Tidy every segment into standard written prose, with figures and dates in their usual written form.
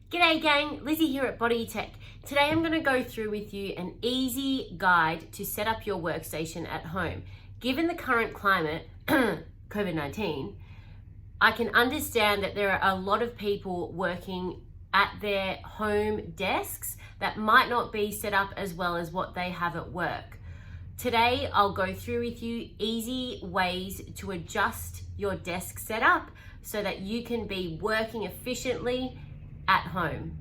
G'day gang, Lizzie here at Bodytech. Today I'm going to go through with you an easy guide to set up your workstation at home. Given the current climate, COVID-19, I can understand that there are a lot of people working at their home desks that might not be set up as well as what they have at work. Today I'll go through with you easy ways to adjust your desk setup so that you can be working efficiently at home.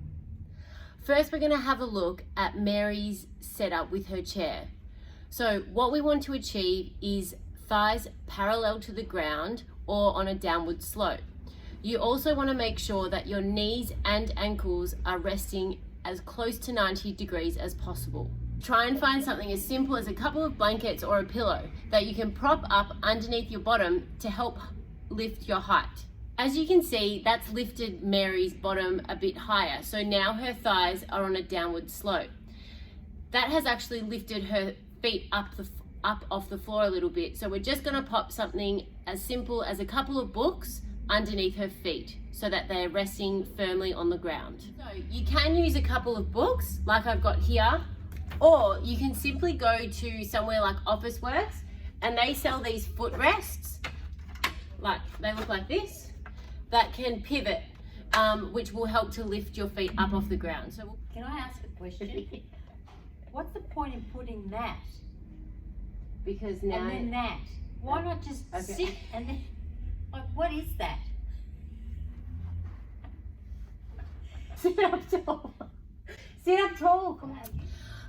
First, we're going to have a look at Mary's setup with her chair. So what we want to achieve is thighs parallel to the ground or on a downward slope. You also want to make sure that your knees and ankles are resting as close to 90 degrees as possible. Try and find something as simple as a couple of blankets or a pillow that you can prop up underneath your bottom to help lift your height. As you can see, that's lifted Mary's bottom a bit higher, so now her thighs are on a downward slope. That has actually lifted her feet up off the floor a little bit, so we're just going to pop something as simple as a couple of books underneath her feet so that they're resting firmly on the ground. So you can use a couple of books like I've got here, or you can simply go to somewhere like Officeworks and they sell these footrests, like they look like this, that can pivot, which will help to lift your feet up off the ground. So can I ask a question? What's the point in putting that? Because now and then that. Why not just sit and then, like, what is that? Sit up tall. Sit up tall. Come on.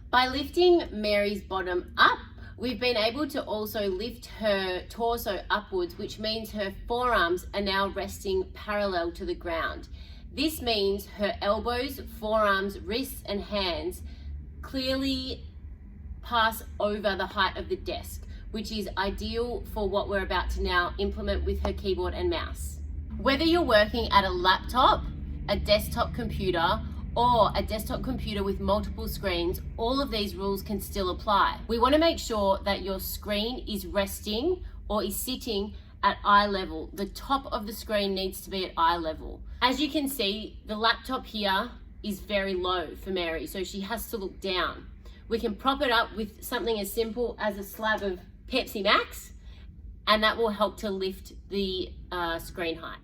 By lifting Mary's bottom up, we've been able to also lift her torso upwards, which means her forearms are now resting parallel to the ground. This means her elbows, forearms, wrists, and hands clearly pass over the height of the desk, which is ideal for what we're about to now implement with her keyboard and mouse. Whether you're working at a laptop, a desktop computer, or a desktop computer with multiple screens, all of these rules can still apply. We want to make sure that your screen is resting or is sitting at eye level. The top of the screen needs to be at eye level. As you can see, the laptop here is very low for Mary, so she has to look down. We can prop it up with something as simple as a slab of Pepsi Max, and that will help to lift the screen height.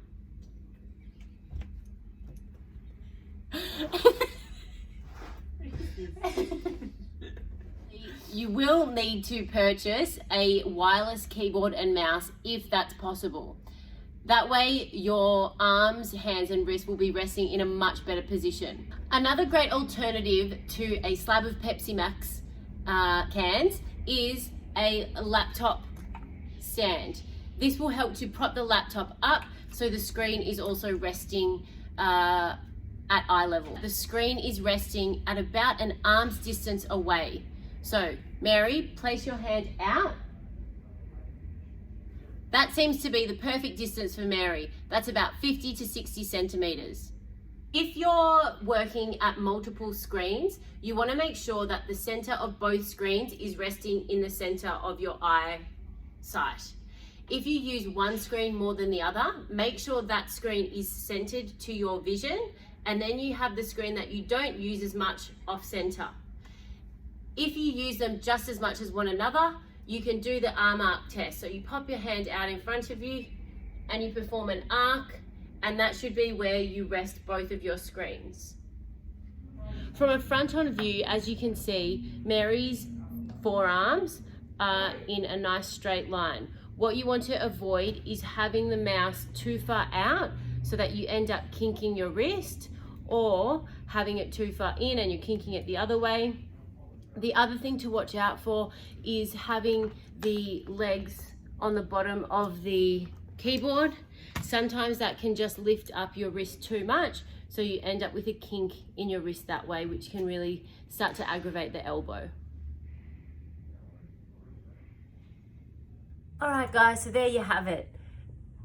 You will need to purchase a wireless keyboard and mouse if that's possible. That way your arms, hands and wrists will be resting in a much better position. Another great alternative to a slab of Pepsi Max cans is a laptop stand. This will help to prop the laptop up so the screen is also resting at eye level. The screen is resting at about an arm's distance away. So Mary, place your hand out. That seems to be the perfect distance for Mary. That's about 50 to 60 centimeters. If you're working at multiple screens, you want to make sure that the center of both screens is resting in the center of your eye sight. If you use one screen more than the other, make sure that screen is centered to your vision, and then you have the screen that you don't use as much off center. If you use them just as much as one another, you can do the arm arc test. So you pop your hand out in front of you and you perform an arc, and that should be where you rest both of your screens. From a front-on view, as you can see, Mary's forearms are in a nice straight line. What you want to avoid is having the mouse too far out so that you end up kinking your wrist, or having it too far in and you're kinking it the other way. The other thing to watch out for is having the legs on the bottom of the keyboard. Sometimes that can just lift up your wrist too much, so you end up with a kink in your wrist that way, which can really start to aggravate the elbow. All right guys, so there you have it.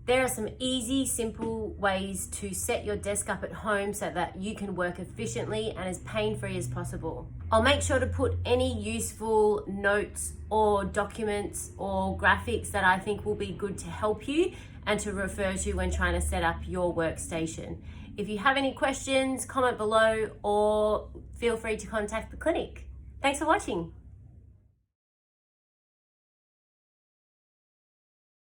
There are some easy, simple ways to set your desk up at home so that you can work efficiently and as pain-free as possible. I'll make sure to put any useful notes or documents or graphics that I think will be good to help you and to refer to when trying to set up your workstation. If you have any questions, comment below or feel free to contact the clinic. Thanks for watching.